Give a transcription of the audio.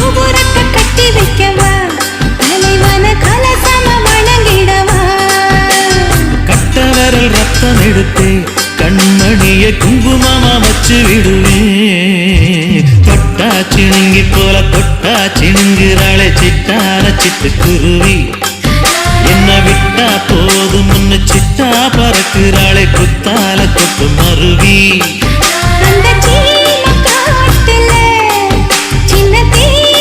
கோபுரத்தை கட்டி வைக்கவா தலைவன கலசம வணங்கிடவா கட்டவரல் ரத்தம் எடுத்தே கண்மணிய குங்குமமா வச்சு விடுவேன் தொட்டா சிணுங்கி போல தொட்டா சிணுங்குறாளே சிட்டான சிட்டுக்குருவி என்ன விட்டா போதும் முன்ன சிட்டா பறக்குறாளே குத்தால கொட்டு மருவி